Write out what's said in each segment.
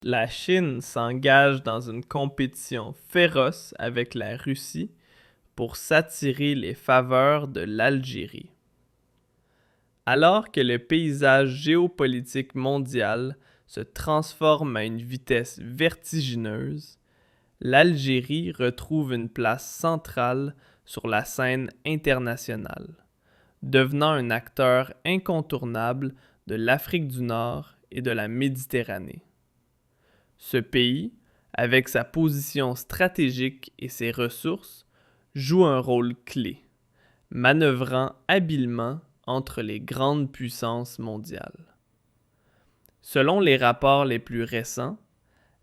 La Chine s'engage dans une compétition féroce avec la Russie pour s'attirer les faveurs de l'Algérie. Alors que le paysage géopolitique mondial se transforme à une vitesse vertigineuse, l'Algérie retrouve une place centrale sur la scène internationale, devenant un acteur incontournable de l'Afrique du Nord et de la Méditerranée. Ce pays, avec sa position stratégique et ses ressources, joue un rôle clé, manœuvrant habilement entre les grandes puissances mondiales. Selon les rapports les plus récents,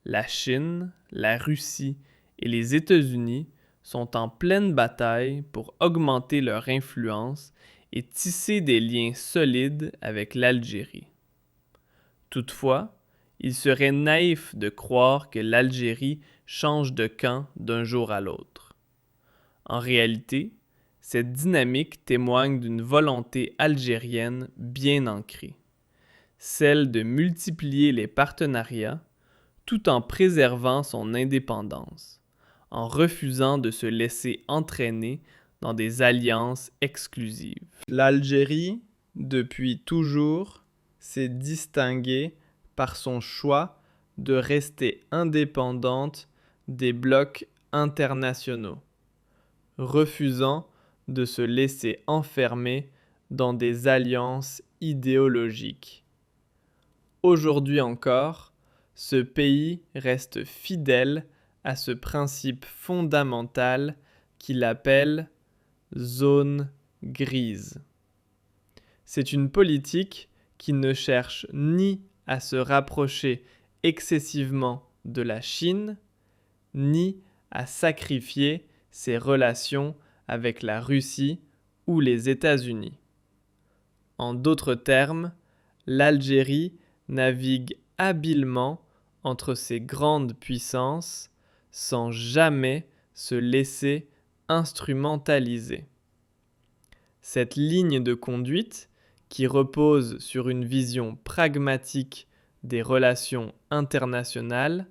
la Chine, la Russie et les États-Unis sont en pleine bataille pour augmenter leur influence et tisser des liens solides avec l'Algérie. Toutefois, il serait naïf de croire que l'Algérie change de camp d'un jour à l'autre. En réalité, cette dynamique témoigne d'une volonté algérienne bien ancrée, celle de multiplier les partenariats tout en préservant son indépendance, en refusant de se laisser entraîner dans des alliances exclusives. L'Algérie, depuis toujours, s'est distinguée par son choix de rester indépendante des blocs internationaux, refusant de se laisser enfermer dans des alliances idéologiques. Aujourd'hui encore, ce pays reste fidèle à ce principe fondamental qu'il appelle zone grise. C'est une politique qui ne cherche ni à se rapprocher excessivement de la Chine, ni à sacrifier ses relations avec la Russie ou les États-Unis. En d'autres termes, l'Algérie navigue habilement entre ces grandes puissances sans jamais se laisser instrumentaliser. Cette ligne de conduite, qui repose sur une vision pragmatique des relations internationales,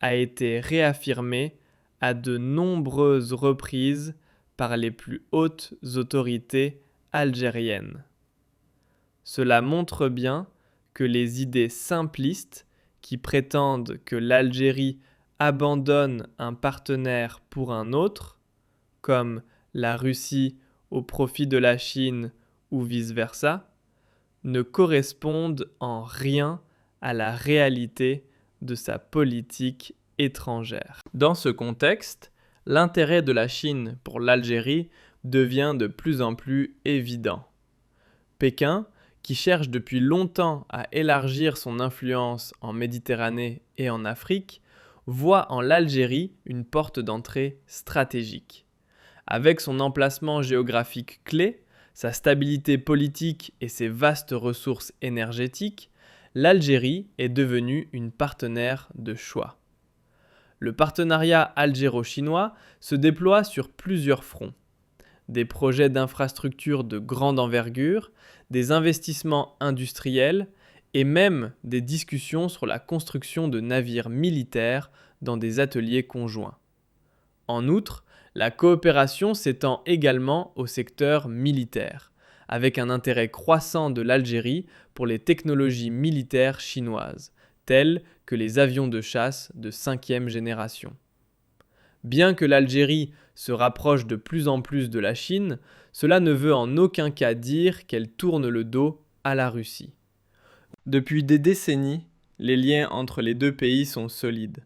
a été réaffirmée à de nombreuses reprises par les plus hautes autorités algériennes. Cela montre bien que les idées simplistes qui prétendent que l'Algérie abandonne un partenaire pour un autre, comme la Russie au profit de la Chine ou vice-versa, ne correspondent en rien à la réalité de sa politique étrangère. Dans ce contexte, l'intérêt de la Chine pour l'Algérie devient de plus en plus évident. Pékin, qui cherche depuis longtemps à élargir son influence en Méditerranée et en Afrique, voit en l'Algérie une porte d'entrée stratégique. Avec son emplacement géographique clé, sa stabilité politique et ses vastes ressources énergétiques, l'Algérie est devenue une partenaire de choix. Le partenariat algéro-chinois se déploie sur plusieurs fronts. Des projets d'infrastructures de grande envergure, des investissements industriels et même des discussions sur la construction de navires militaires dans des ateliers conjoints. En outre, la coopération s'étend également au secteur militaire, avec un intérêt croissant de l'Algérie pour les technologies militaires chinoises, telles que les avions de chasse de 5e génération. Bien que l'Algérie se rapproche de plus en plus de la Chine, cela ne veut en aucun cas dire qu'elle tourne le dos à la Russie. Depuis des décennies, les liens entre les deux pays sont solides,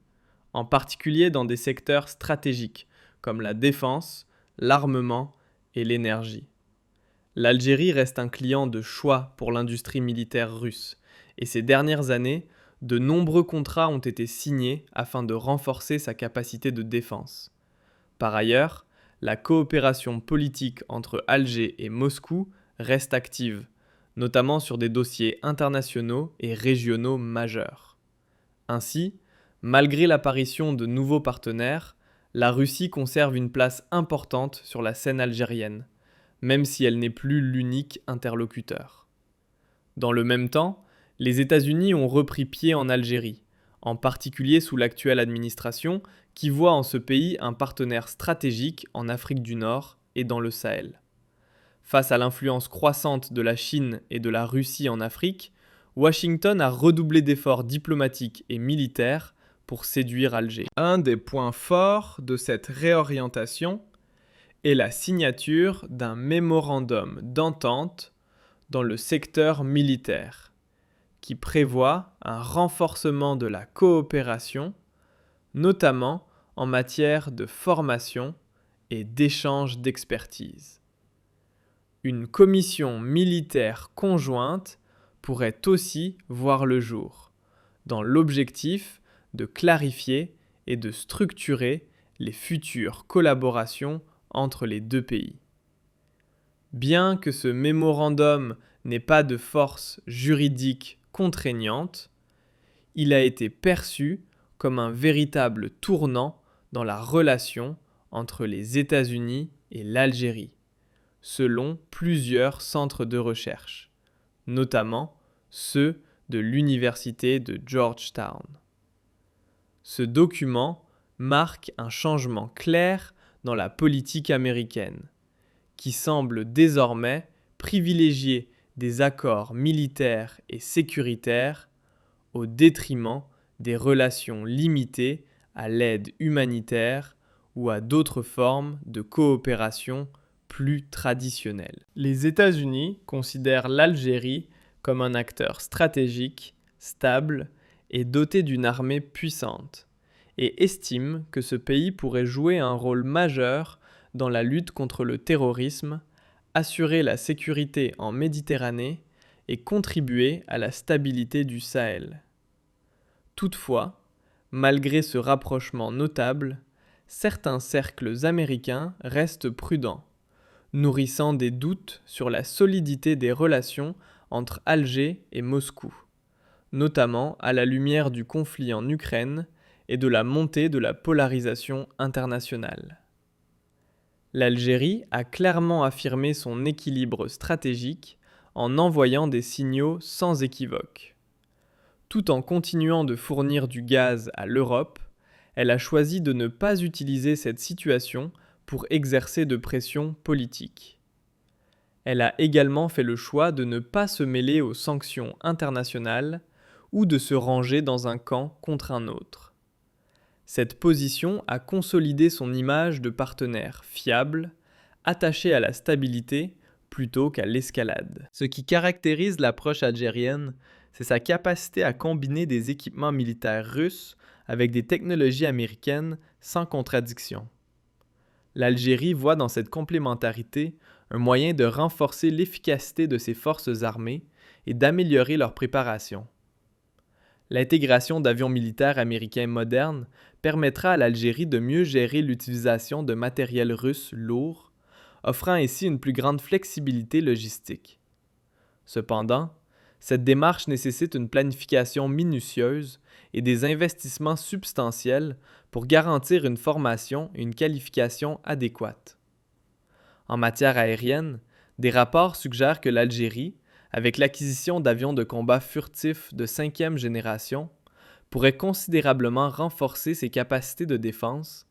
en particulier dans des secteurs stratégiques comme la défense, l'armement et l'énergie. L'Algérie reste un client de choix pour l'industrie militaire russe, et ces dernières années, de nombreux contrats ont été signés afin de renforcer sa capacité de défense. Par ailleurs, la coopération politique entre Alger et Moscou reste active, notamment sur des dossiers internationaux et régionaux majeurs. Ainsi, malgré l'apparition de nouveaux partenaires, la Russie conserve une place importante sur la scène algérienne, même si elle n'est plus l'unique interlocuteur. Dans le même temps, les États-Unis ont repris pied en Algérie, en particulier sous l'actuelle administration, qui voit en ce pays un partenaire stratégique en Afrique du Nord et dans le Sahel. Face à l'influence croissante de la Chine et de la Russie en Afrique, Washington a redoublé d'efforts diplomatiques et militaires pour séduire Alger. Un des points forts de cette réorientation est la signature d'un mémorandum d'entente dans le secteur militaire, qui prévoit un renforcement de la coopération, notamment en matière de formation et d'échange d'expertise. Une commission militaire conjointe pourrait aussi voir le jour, dans l'objectif de clarifier et de structurer les futures collaborations entre les deux pays. Bien que ce mémorandum n'ait pas de force juridique contraignante, il a été perçu comme un véritable tournant dans la relation entre les États-Unis et l'Algérie, selon plusieurs centres de recherche, notamment ceux de l'université de Georgetown. Ce document marque un changement clair dans la politique américaine, qui semble désormais privilégier des accords militaires et sécuritaires au détriment des relations limitées à l'aide humanitaire ou à d'autres formes de coopération plus traditionnelles. Les États-Unis considèrent l'Algérie comme un acteur stratégique, stable et doté d'une armée puissante, et estiment que ce pays pourrait jouer un rôle majeur dans la lutte contre le terrorisme, assurer la sécurité en Méditerranée et contribuer à la stabilité du Sahel. Toutefois, malgré ce rapprochement notable, certains cercles américains restent prudents, nourrissant des doutes sur la solidité des relations entre Alger et Moscou, notamment à la lumière du conflit en Ukraine et de la montée de la polarisation internationale. L'Algérie a clairement affirmé son équilibre stratégique en envoyant des signaux sans équivoque. Tout en continuant de fournir du gaz à l'Europe, elle a choisi de ne pas utiliser cette situation pour exercer de pression politique. Elle a également fait le choix de ne pas se mêler aux sanctions internationales ou de se ranger dans un camp contre un autre. Cette position a consolidé son image de partenaire fiable, attaché à la stabilité plutôt qu'à l'escalade. Ce qui caractérise l'approche algérienne, c'est sa capacité à combiner des équipements militaires russes avec des technologies américaines sans contradiction. L'Algérie voit dans cette complémentarité un moyen de renforcer l'efficacité de ses forces armées et d'améliorer leur préparation. L'intégration d'avions militaires américains modernes permettra à l'Algérie de mieux gérer l'utilisation de matériel russe lourd, offrant ainsi une plus grande flexibilité logistique. Cependant, cette démarche nécessite une planification minutieuse et des investissements substantiels pour garantir une formation et une qualification adéquates. En matière aérienne, des rapports suggèrent que l'Algérie, avec l'acquisition d'avions de combat furtifs de 5e génération, pourrait considérablement renforcer ses capacités de défense,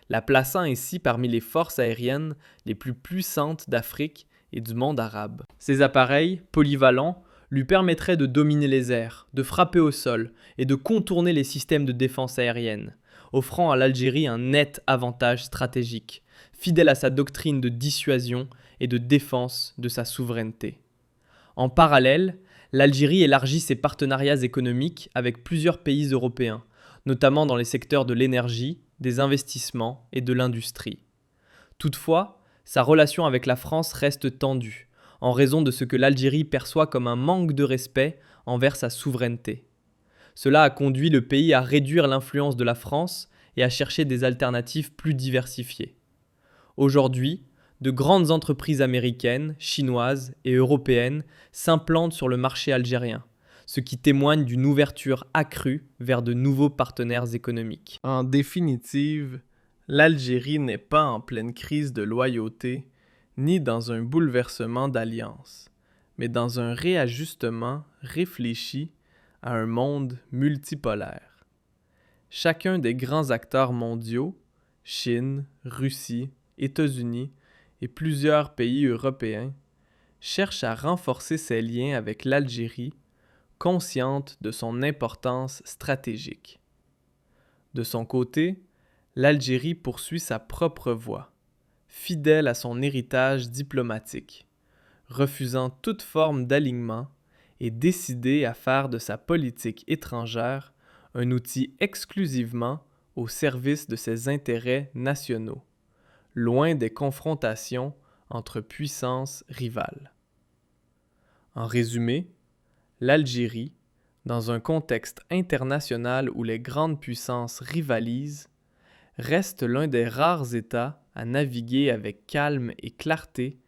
la plaçant ainsi parmi les forces aériennes les plus puissantes d'Afrique et du monde arabe. Ces appareils, polyvalents, lui permettraient de dominer les airs, de frapper au sol et de contourner les systèmes de défense aérienne, offrant à l'Algérie un net avantage stratégique, fidèle à sa doctrine de dissuasion et de défense de sa souveraineté. En parallèle, l'Algérie élargit ses partenariats économiques avec plusieurs pays européens, notamment dans les secteurs de l'énergie, des investissements et de l'industrie. Toutefois, sa relation avec la France reste tendue, en raison de ce que l'Algérie perçoit comme un manque de respect envers sa souveraineté. Cela a conduit le pays à réduire l'influence de la France et à chercher des alternatives plus diversifiées. Aujourd'hui, de grandes entreprises américaines, chinoises et européennes s'implantent sur le marché algérien, ce qui témoigne d'une ouverture accrue vers de nouveaux partenaires économiques. En définitive, l'Algérie n'est pas en pleine crise de loyauté, ni dans un bouleversement d'alliance, mais dans un réajustement réfléchi à un monde multipolaire. chacun des grands acteurs mondiaux, Chine, Russie, États-Unis et plusieurs pays européens, cherche à renforcer ses liens avec l'Algérie, consciente de son importance stratégique. De son côté, l'Algérie poursuit sa propre voie, fidèle à son héritage diplomatique, refusant toute forme d'alignement et décidée à faire de sa politique étrangère un outil exclusivement au service de ses intérêts nationaux, loin des confrontations entre puissances rivales. En résumé, l'Algérie, dans un contexte international où les grandes puissances rivalisent, reste l'un des rares États à naviguer avec calme et clarté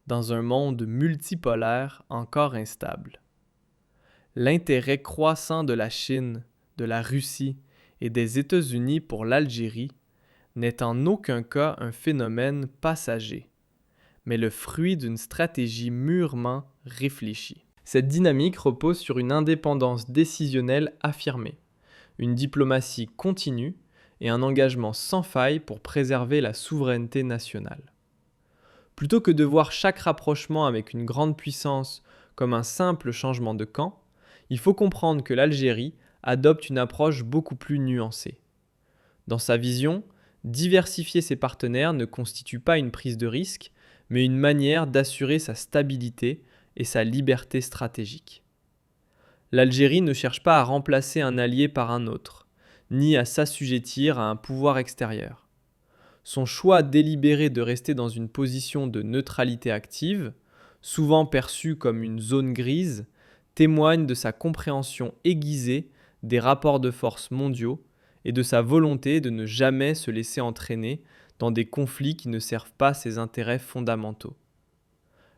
dans un monde multipolaire encore instable. L'intérêt croissant de la Chine, de la Russie et des États-Unis pour l'Algérie n'est en aucun cas un phénomène passager, mais le fruit d'une stratégie mûrement réfléchie. Cette dynamique repose sur une indépendance décisionnelle affirmée, une diplomatie continue et un engagement sans faille pour préserver la souveraineté nationale. Plutôt que de voir chaque rapprochement avec une grande puissance comme un simple changement de camp, il faut comprendre que l'Algérie adopte une approche beaucoup plus nuancée. Dans sa vision, diversifier ses partenaires ne constitue pas une prise de risque, mais une manière d'assurer sa stabilité et sa liberté stratégique. L'Algérie ne cherche pas à remplacer un allié par un autre, ni à s'assujettir à un pouvoir extérieur. Son choix délibéré de rester dans une position de neutralité active, souvent perçue comme une zone grise, témoigne de sa compréhension aiguisée des rapports de force mondiaux et de sa volonté de ne jamais se laisser entraîner dans des conflits qui ne servent pas ses intérêts fondamentaux.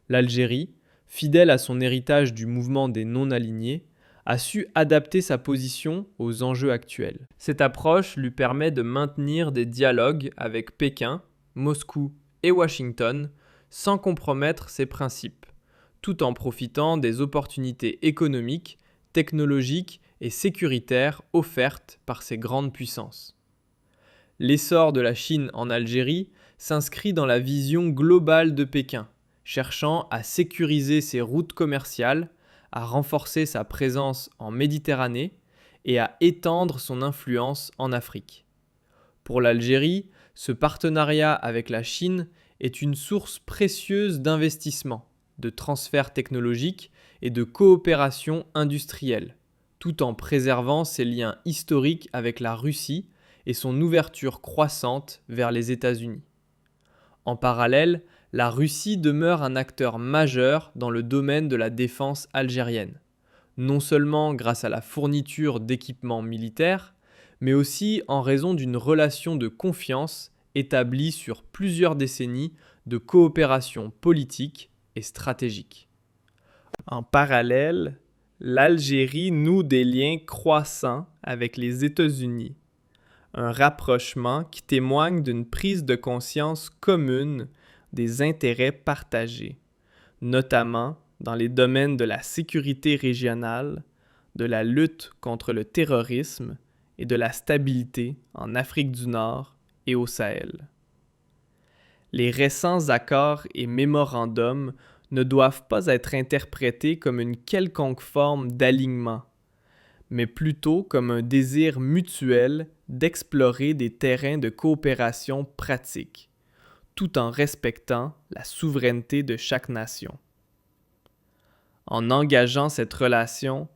L'Algérie, fidèle à son héritage du mouvement des non-alignés, a su adapter sa position aux enjeux actuels. Cette approche lui permet de maintenir des dialogues avec Pékin, Moscou et Washington sans compromettre ses principes, tout en profitant des opportunités économiques, technologiques et sécuritaires offertes par ces grandes puissances. L'essor de la Chine en Algérie s'inscrit dans la vision globale de Pékin, cherchant à sécuriser ses routes commerciales, à renforcer sa présence en Méditerranée et à étendre son influence en Afrique. Pour l'Algérie, ce partenariat avec la Chine est une source précieuse d'investissements, de transferts technologiques et de coopération industrielle, tout en préservant ses liens historiques avec la Russie et son ouverture croissante vers les États-Unis. En parallèle, la Russie demeure un acteur majeur dans le domaine de la défense algérienne, non seulement grâce à la fourniture d'équipements militaires, mais aussi en raison d'une relation de confiance établie sur plusieurs décennies de coopération politique et stratégique. En parallèle, l'Algérie noue des liens croissants avec les États-Unis, un rapprochement qui témoigne d'une prise de conscience commune des intérêts partagés, notamment dans les domaines de la sécurité régionale, de la lutte contre le terrorisme et de la stabilité en Afrique du Nord et au Sahel. Les récents accords et mémorandums ne doivent pas être interprétés comme une quelconque forme d'alignement, mais plutôt comme un désir mutuel d'explorer des terrains de coopération pratique, tout en respectant la souveraineté de chaque nation. En engageant cette relation,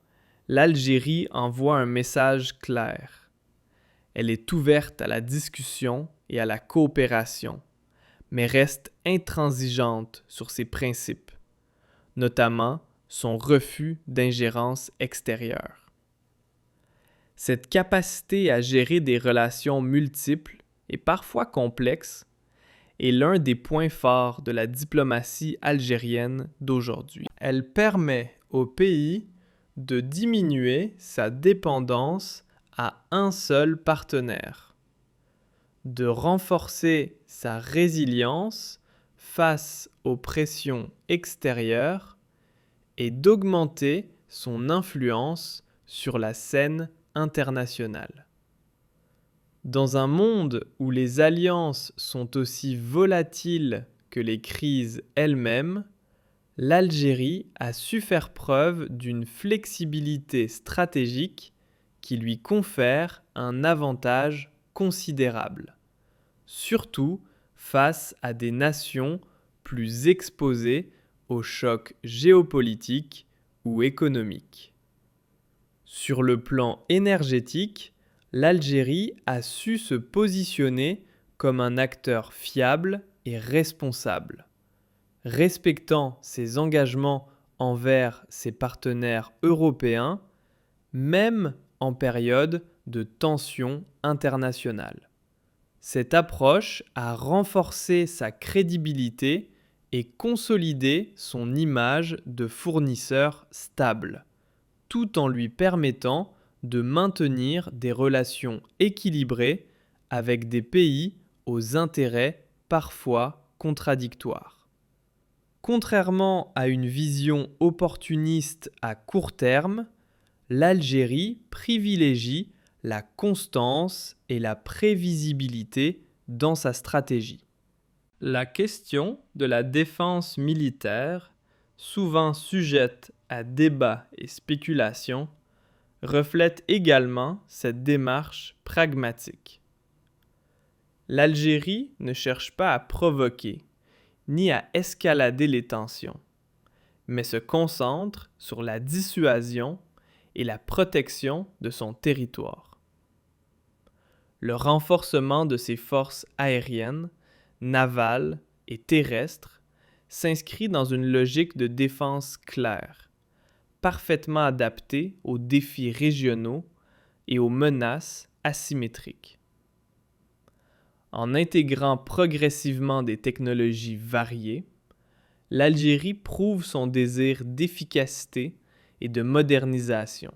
l'Algérie envoie un message clair. Elle est ouverte à la discussion et à la coopération, mais reste intransigeante sur ses principes, notamment son refus d'ingérence extérieure. Cette capacité à gérer des relations multiples et parfois complexes est l'un des points forts de la diplomatie algérienne d'aujourd'hui. Elle permet au pays de diminuer sa dépendance à un seul partenaire, de renforcer sa résilience face aux pressions extérieures et d'augmenter son influence sur la scène internationale. Dans un monde où les alliances sont aussi volatiles que les crises elles-mêmes, l'Algérie a su faire preuve d'une flexibilité stratégique qui lui confère un avantage considérable, surtout face à des nations plus exposées aux chocs géopolitiques ou économiques. Sur le plan énergétique, l'Algérie a su se positionner comme un acteur fiable et responsable, respectant ses engagements envers ses partenaires européens, même en période de tensions internationales. Cette approche a renforcé sa crédibilité et consolidé son image de fournisseur stable, tout en lui permettant de maintenir des relations équilibrées avec des pays aux intérêts parfois contradictoires. Contrairement à une vision opportuniste à court terme, l'Algérie privilégie la constance et la prévisibilité dans sa stratégie. La question de la défense militaire, souvent sujette à débat et spéculation, reflète également cette démarche pragmatique. L'Algérie ne cherche pas à provoquer ni à escalader les tensions, mais se concentre sur la dissuasion et la protection de son territoire. Le renforcement de ses forces aériennes, navales et terrestres s'inscrit dans une logique de défense claire, parfaitement adaptée aux défis régionaux et aux menaces asymétriques. En intégrant progressivement des technologies variées, l'Algérie prouve son désir d'efficacité et de modernisation,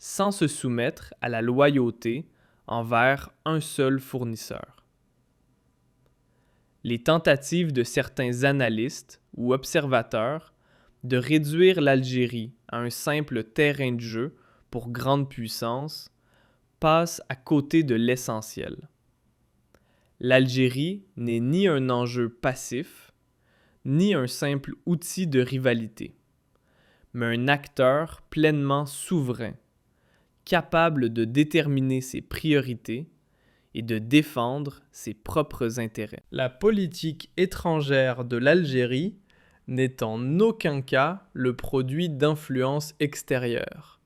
sans se soumettre à la loyauté envers un seul fournisseur. Les tentatives de certains analystes ou observateurs de réduire l'Algérie à un simple terrain de jeu pour grande puissance passent à côté de l'essentiel. L'Algérie n'est ni un enjeu passif, ni un simple outil de rivalité, mais un acteur pleinement souverain, capable de déterminer ses priorités et de défendre ses propres intérêts. La politique étrangère de l'Algérie n'est en aucun cas le produit d'influences extérieures,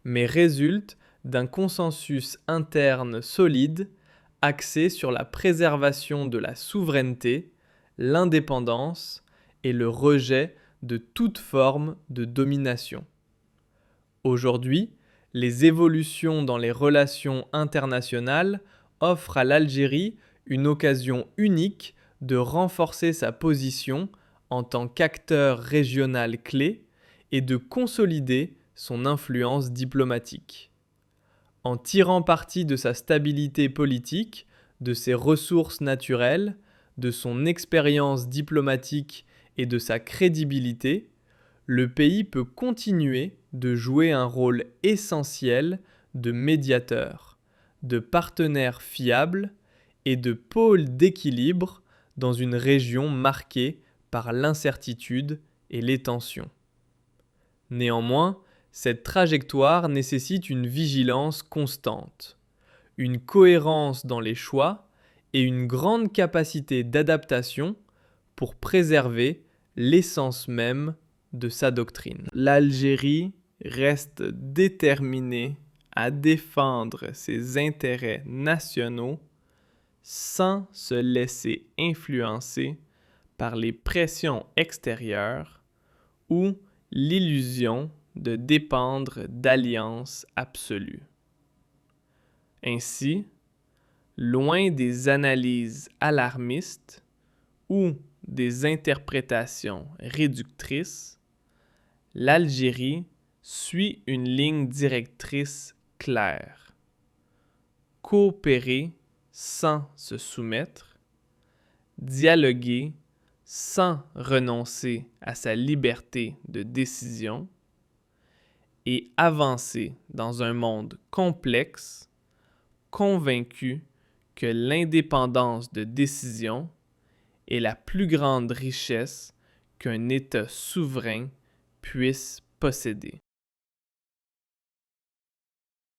mais résulte d'un consensus interne solide axé sur la préservation de la souveraineté, l'indépendance et le rejet de toute forme de domination. Aujourd'hui, les évolutions dans les relations internationales offrent à l'Algérie une occasion unique de renforcer sa position en tant qu'acteur régional clé et de consolider son influence diplomatique. En tirant parti de sa stabilité politique, de ses ressources naturelles, de son expérience diplomatique et de sa crédibilité, le pays peut continuer de jouer un rôle essentiel de médiateur, de partenaire fiable et de pôle d'équilibre dans une région marquée par l'incertitude et les tensions. Néanmoins, cette trajectoire nécessite une vigilance constante, une cohérence dans les choix et une grande capacité d'adaptation pour préserver l'essence même de sa doctrine. L'Algérie reste déterminée à défendre ses intérêts nationaux sans se laisser influencer par les pressions extérieures ou l'illusion de dépendre d'alliances absolues. Ainsi, loin des analyses alarmistes ou des interprétations réductrices, l'Algérie suit une ligne directrice claire. Coopérer sans se soumettre, dialoguer sans renoncer à sa liberté de décision et avancer dans un monde complexe convaincus que l'indépendance de décision est la plus grande richesse qu'un État souverain puisse posséder.